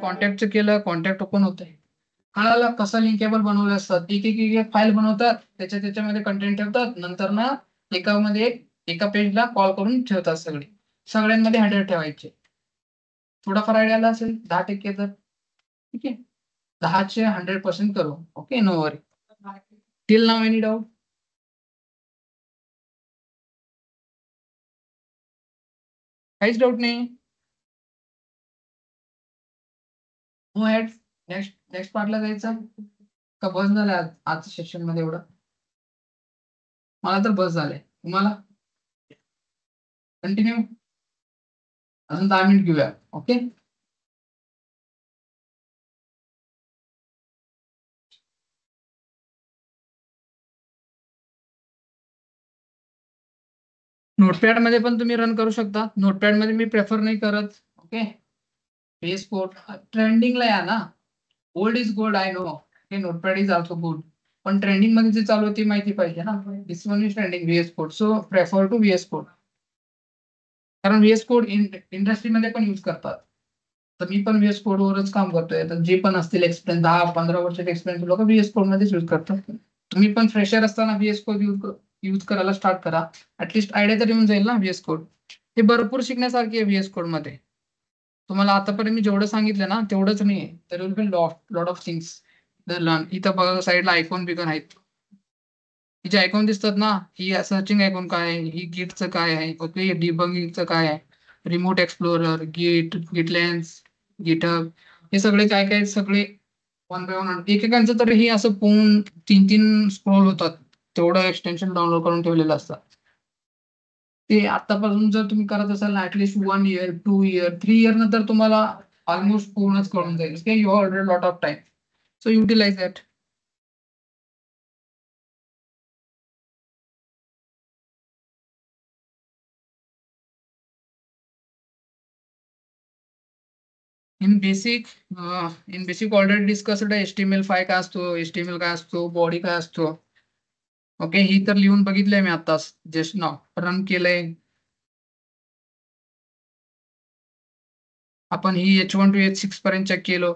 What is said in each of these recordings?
कॉन्टॅक्टचं केलं, contact open होतंय. कळालं कसं लिंकेबल बनवलं असतात. एक फाईल बनवतात, त्याच्यामध्ये कंटेंट ठेवतात, नंतर ना एका पेजला कॉल करून ठेवतात सगळ्यांमध्ये हेडर ठेवायचे. थोडाफार आयडिया आला असेल 10% तर ठीक आहे. 10चे 100% करू. Okay, no worry. Till now any doubt? काहीच डाऊट नाही. No ad. नेक्स्ट पार्टला जायचं का? बस झालं आजच्या सेशन मध्ये एवढं? मला तर बस झालंय. तुम्हाला? कंटिन्यू. अजून 10 मिनिट घेऊया. ओके. नोटपॅड मध्ये पण तुम्ही रन करू शकता. नोटपॅड मध्ये मी प्रेफर नाही करत. ओके. VS कोड ट्रेंडिंगला या ना. Old is gold, I know. हे नोटपॅड इज ऑल्सो गुड. पण ट्रेंडिंग मध्ये जे चालू होती माहिती पाहिजे ना. This one is trending VS code, so prefer to VS code. कारण VS कोड इंडस्ट्रीमध्ये पण युज करतात. तर मी पण VS कोड वरच काम करतोय. तर जे पण असतील एक्सपिरियन्स 10-15 वर्षाचे एक्सपिरियन्स लोक VS कोड मध्येच युज करतात. तुम्ही पण फ्रेशर असताना VS कोड युज करायला स्टार्ट करा. ऍटलीस्ट आयडिया तरी येऊन जाईल ना VS कोड. हे भरपूर शिकण्यासारखी आहे VS कोड मध्ये. तुम्हाला आतापर्यंत मी जेवढं सांगितलं ना तेवढंच नाही. तर will be lot of things learn. इथं बघा साईडला आयकॉन बिकॉन आहेत. ही जे आयकॉन दिसतात ना, ही सर्चिंग आयकॉन काय आहे, ही गिटचं काय आहे, ओके, डिबगिंगचं काय आहे, रिमोट एक्सप्लोरर, गिटलेन्स, गिटहब, हे सगळे काय काय सगळे वन बाय वन. एकेकांचं तर हे असं फोन 3-3 स्क्रोल होतात. तेवढं एक्सटेन्शन डाउनलोड करून ठेवलेलं असतं. ते आतापासून जर तुम्ही करत असाल ना, ऍटलीस्ट 1 इयर, 2 इयर, 3 इयर नंतर तुम्हाला ऑलमोस्ट पूर्णच कळून जाईल. Okay, you already lot of time, so utilize that. In basic already discussed HTML5 काय असतो, HTML काय असतो, बॉडी काय असतो. ओके, ही तर लिहून बघितलंय मी आताच, जस्ट नाव रन केलंय. आपण ही H1 to H6 पर्यंत चेक केलं.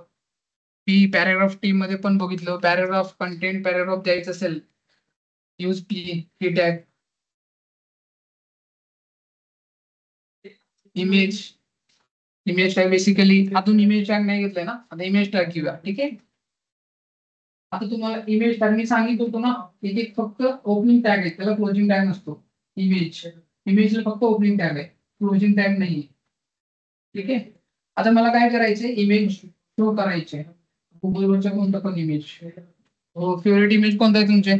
पॅराग्राफ टी मध्ये पण बघितलं. पॅराग्राफ कंटेंट पॅराग्राफ द्यायचं असेल, use P tag. Image tag basically अजून इमेज टॅग नाही घेतलंय ना, आता इमेज टॅग घेऊया. ठीक आहे. आता तुम्हाला इमेज टॅग मी सांगितलं होतो ना, इथे फक्त ओपनिंग टॅग आहे, त्याला क्लोजिंग टॅग नसतो. इमेजला फक्त ओपनिंग टॅग आहे, क्लोजिंग टॅग नाही. ठीक आहे. आता मला काय करायचंय, इमेज शो करायचे गुगलवरच्या कोणतं पण इमेज. फेवरेट इमेज कोणता आहे तुमचे?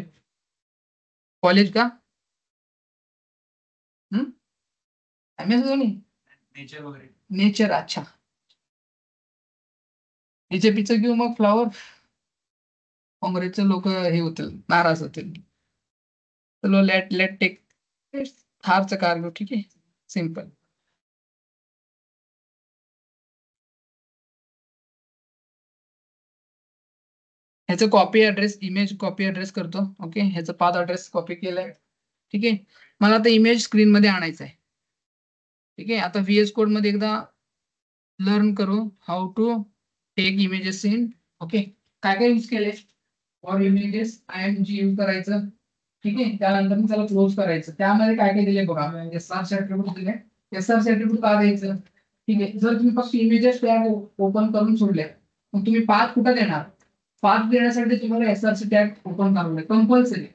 कॉलेज का? MS धोनी? नेचर वगैरे. नेचर, अच्छा. बीजेपीचं घेऊ मग फ्लॉवर. काँग्रेसचे लोक हे होतील, नाराज होतील. चलो लेट टेक थारचं कार घेऊ. ठीक आहे, सिंपल. ह्याचं copy address, image copy address करतो. ओके, ह्याचं पाथ ऍड्रेस कॉपी केलाय. ठीक आहे. मला आता इमेज स्क्रीन मध्ये आणायचं आहे. ठीक आहे. आता VS कोड मध्ये एकदा लर्न करू how to take images in. Okay, काय काय यूज केले फॉर इमेजेस, IMG यूज करायचं. ठीक आहे. त्यानंतर मी त्याला क्लोज करायचं. त्यामध्ये काय काय दिले बघा, SR ऍट्रिब्यूट दिले. SR ऍट्रिब्यूट का द्यायचं? ठीक आहे. जर तुम्ही फक्त इमेजेस टॅग ओपन करून सोडले, मग तुम्ही पाथ कुठं देणार? पाथ देण्यासाठी तुम्हाला SR टॅग ओपन करावं कंपल्सरी.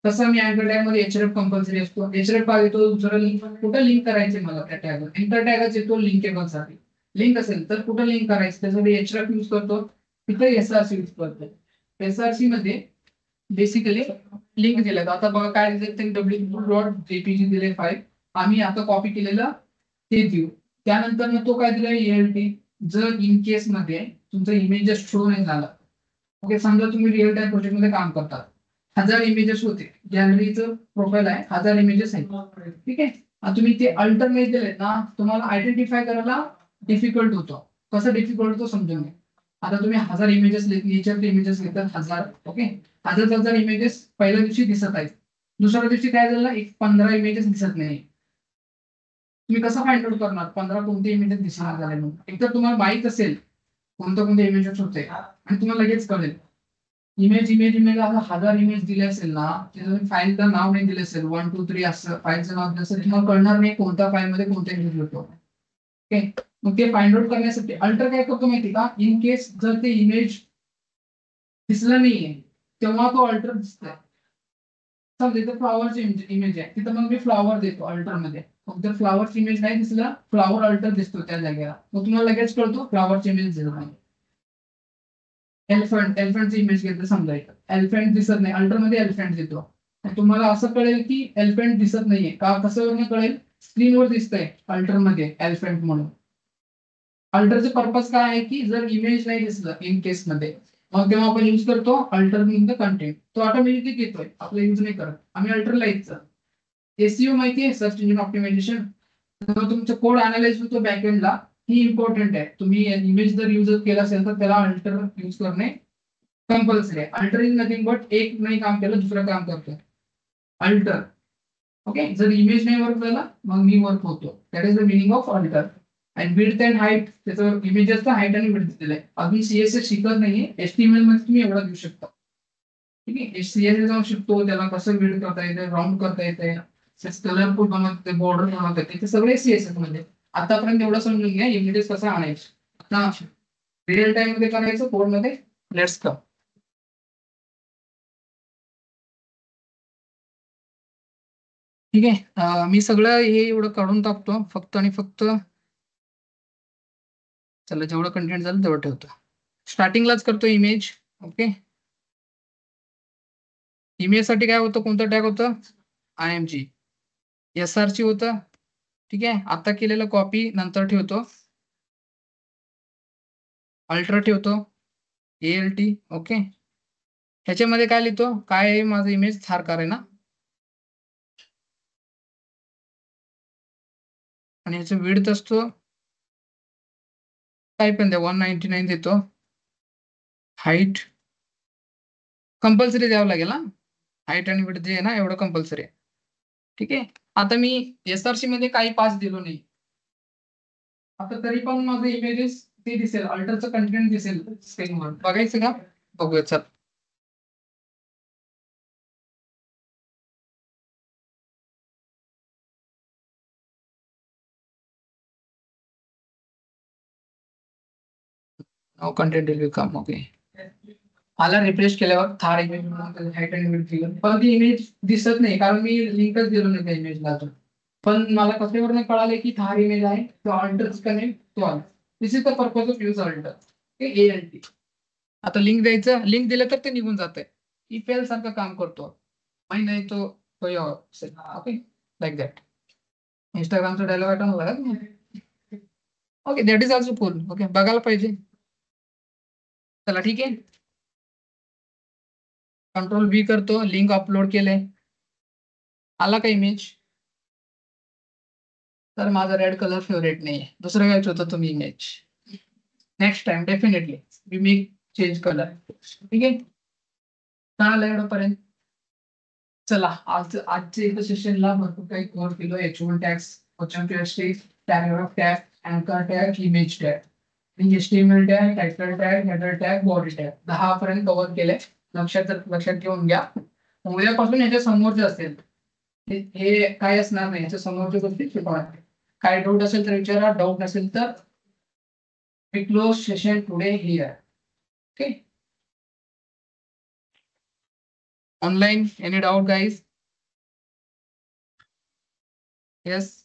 तसं मी अँकर टॅग मध्ये href कंपल्सरी असतो. href का येतो? दुसरं लिंक कुठं लिंक करायचे मला त्या टॅगवर. इंटर टॅगच येतो लिंकेबल साठी. लिंक असेल तर कुठं लिंक करायचं, त्यासाठी href यूज करतो. तिथे SRC यूज करतो. SRC मध्ये बेसिकली लिंक दिलं. आता बघा काय दिले, www.jpg दिले फाईल. आम्ही आता कॉपी केलेलं ते देऊ. त्यानंतर तो काय दिलाय ELT. जर इन केस मध्ये तुमचा इमेजेस शो नाही झाला, ओके, समजा तुम्ही रिअल टाइम प्रोजेक्ट मध्ये काम करतात, 1000 इमेजेस होते, गॅलरीचं प्रोफाईल आहे, 1000 इमेजेस आहेत. ठीक आहे. आता तुम्ही ते अल्टरनेट दिलेत ना, तुम्हाला आयडेंटिफाय करायला डिफिकल्ट होतो. कसं डिफिकल्ट होतो समजून घ्या. आता तुम्ही 1000 इमेजेस नेचरचे इमेजेस घेतात 1000. ओके, 1000 इमेजेस पहिल्या दिवशी दिसत आहेत. दुसऱ्या दिवशी काय झालं, 15 इमेजेस दिसत नाही. तुम्ही कसं फाइंड आउट करणार 15 कोणते इमेजेस दिसणार झाले म्हणून? एकतर तुम्हाला माहित असेल कोणत्या कोणत्या इमेजेस होते आणि तुम्हाला लगेच कळेल. इमेज इमेज इमेज आता 1000 इमेज दिले असेल ना, तुम्ही फाईलचं नाव नाही दिले असेल 1 2 3 असं फाईलचं नाव दिलं असेल, तुम्हाला कळणार नाही कोणत्या फाईल मध्ये कोणता इमेज होतो. ओके, मग ते फाइंड आउट करण्यासाठी अल्टर काय करतो माहिती का, इन केस जर ते इमेज दिसलं नाहीये तेव्हा तो अल्टर दिसतोय. समजा इथं फ्लॉवरची इमेज आहे, तिथं मग मी फ्लॉवर देतो अल्टर मध्ये. मग जर फ्लॉवरची इमेज नाही दिसला, फ्लॉवर अल्टर दिसतो त्या जागेला, मग तुम्हाला लगेच कळतो फ्लॉवरची इमेज दिसत नाही. एलिफंटची इमेज घेतलं समजा, इथं एलिफंट दिसत नाही, अल्टर मध्ये एलिफंट देतो. तुम्हाला असं कळेल की एलिफंट दिसत नाहीये का, कसं कळेल, स्क्रीनवर दिसतंय अल्टर मध्ये एलिफंट म्हणून. अल्टरचे पर्पज काय आहे की जर इमेज नाही दिसलं इन केस मध्ये, मग तेव्हा आपण यूज करतो अल्टर इन द कंटेंट. तो ऑटोमॅटिकली येतोय, आपलं यूज नाही करत आम्ही अल्टरला यायचं. एसईओ माहिती आहे, सर्च इंजिन ऑप्टिमायझेशन. तुमचं कोड अनालाइज होतो बॅकएंडला, ही इम्पॉर्टंट आहे. तुम्ही इमेज जर यूज केला असेल तर त्याला अल्टर यूज करणे कंपल्सरी आहे. अल्टर इज नथिंग बट एक नाही काम केलं दुसरं काम करतो अल्टर. ओके, जर इमेज नाही वर्क झाला मग मी वर्क होतो. That is the meaning of alter. आणि विड्थ अँड हाईट, त्याचं इमेजेसचा हाईट आणि विड्थ दिलंय. अजून सीएसएस शिकत नाहीये, एचटीएमएल मध्ये तुम्ही एवढा देऊ शकता. ठीक आहे, सीएसएस जाऊन शिकतो, त्याला कसं विड्थ करता येते, राऊंड करता येते, कलरफुल बनवते, बॉर्डर बनवता येते, ते सगळे सीएसएस मध्ये. आतापर्यंत एवढं समजून घ्या इमेजेस कसं आणायचे. आता रिअल टाइम मध्ये करायचं कोड मध्ये. Let's come. ठीक आहे, मी सगळं हे एवढं काढून टाकतो फक्त आणि फक्त. चला, जेवढं कंटेंट झालं तेवढं ठेवतो. स्टार्टिंगलाच करतो इमेज. ओके, इमेज साठी काय होतं, कोणतं टॅग होतं, IMG. SRC होतं. ठीक आहे, आता केलेलं कॉपी नंतर ठेवतो, अल्ट्रा ठेवतो, ALT. ओके, ह्याच्यामध्ये काय लिहितो, काय आहे माझा इमेज थारकार आहे ना, आणि ह्याचं विड्थ असतो काय पण द्या 199 देतो. हाईट कंपल्सरी द्यावं लागेल ना, हाईट आणि विड्थ जे आहे ना एवढं कंपल्सरी आहे. ठीक आहे, आता मी SRC मध्ये काही पास दिलो नाही, आता तरी पण माझं इमेजेस ते दिसेल, अल्टरचं कंटेंट दिसेल स्क्रीनवर. बघायचं का, बघूया चल. No content will come. Okay, मला रिफ्रेश केल्यावर थार इमेज म्हणून हाईट आणि विड्थ दिलं, पण ती इमेज दिसत नाही कारण मी लिंकच दिलो नाही त्या इमेजला अजून. पण मला कशावरून कळाले की थार इमेज आहे, तो अल्टरच कनेक्ट तो आला. This is the purpose of use alter. ALT. आता लिंक द्यायचं, लिंक दिलं तर ते निघून जातंय, इफेल सारखं काम करतो. माहिती नाही तो ओके, लाईक दॅट. इंस्टाग्रामचा डायलॉग आठवण लागत. Okay, that is also cool. Okay, बघायला पाहिजे. चला ठीक आहे, Ctrl+V करतो, लिंक अपलोड केले, आला का इमेज. तर माझा रेड कलर फेवरेट नाही आहे, दुसरं काय होतं तुम्ही इमेज. नेक्स्ट टाइम डेफिनेटली मी चेंज कलर. ठीक आहे, कळालं एवढं पर्यंत. चला, आजच्या एका सेशनला भरपूर काही कव्हर केलं. H1 टॅग्स, पॅराग्राफ टॅग, अँकर tag, image tag, HTML tag, title tag, header tag, body tag, 10 पर्यंत कव्हर केलंय. लक्षात ठेवून घ्या. उद्यापासून याच्या समोरचे असेल, हे काय असणार नाही, याच्या समोरच्या गोष्टी शिकवणार. काय डाऊट असेल तर विचारा, डाऊट नसेल तर we close session today here. Okay, online, any doubt guys? Yes.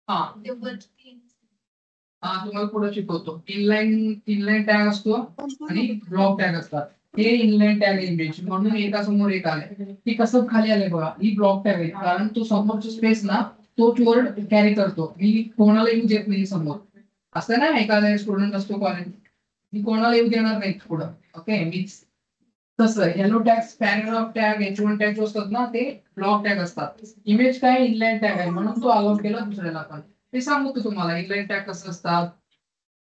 हा, तुम्हाला पुढे शिकवतो. इनलाईन टॅग असतो आणि ब्लॉक टॅग असतात. हे इनलाईन टॅग इमेज म्हणून एका समोर एक आले, ती कसं खाली आले बघा, ही ब्लॉक टॅग आहे कारण तो समोरचा स्पेस ना तो कीवर्ड कॅरी करतो. मी कोणाला यूज येत नाही समोर, असं ना एखादा स्टुडंट असतो कॉलेज, मी कोणाला यूज देणार नाही पुढं. ओके, मीच तसं yellow tag, paragraph tag, H1 tag जो असतात ना ते ब्लॉक टॅग असतात. इमेज काय इनलाईन टॅग आहे म्हणून तो अलाउड केला दुसऱ्याला. पण ते सांगतो तुम्हाला इनलाईन टॅग कसं असतात,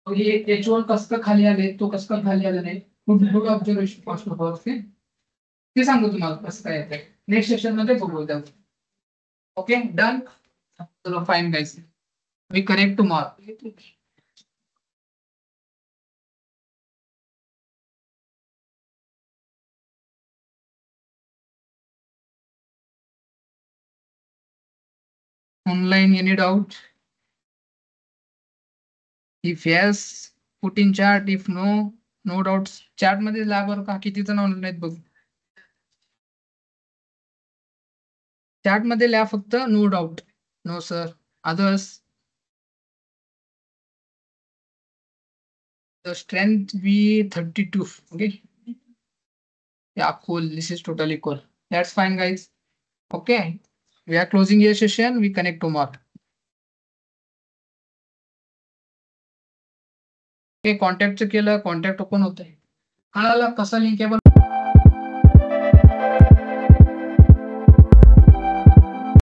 हे H1 कसं काय खाली आले, तो कसं काय खाली आले नाही. Good observation first of all. ते सांगतो तुम्हाला कसं काय येतं, नेक्स्ट सेशन मध्ये बघू त्या. Okay, done. चलो fine guys, we connect tomorrow. Online, any doubt? If yes, put in chat. If no, no doubts. Chat मध्ये ला बरं का, किती जण ऑनलाईन आहेत बघ. चॅट मध्ये लिहा फक्त no doubt. No sir. Others. The strength be 32. Okay. Yeah, cool. This is totally cool. That's fine, guys. Okay. We are closing your session. We connect tomorrow. Okay, contact केलं, contact open होतंय. कळालं कसं link आहे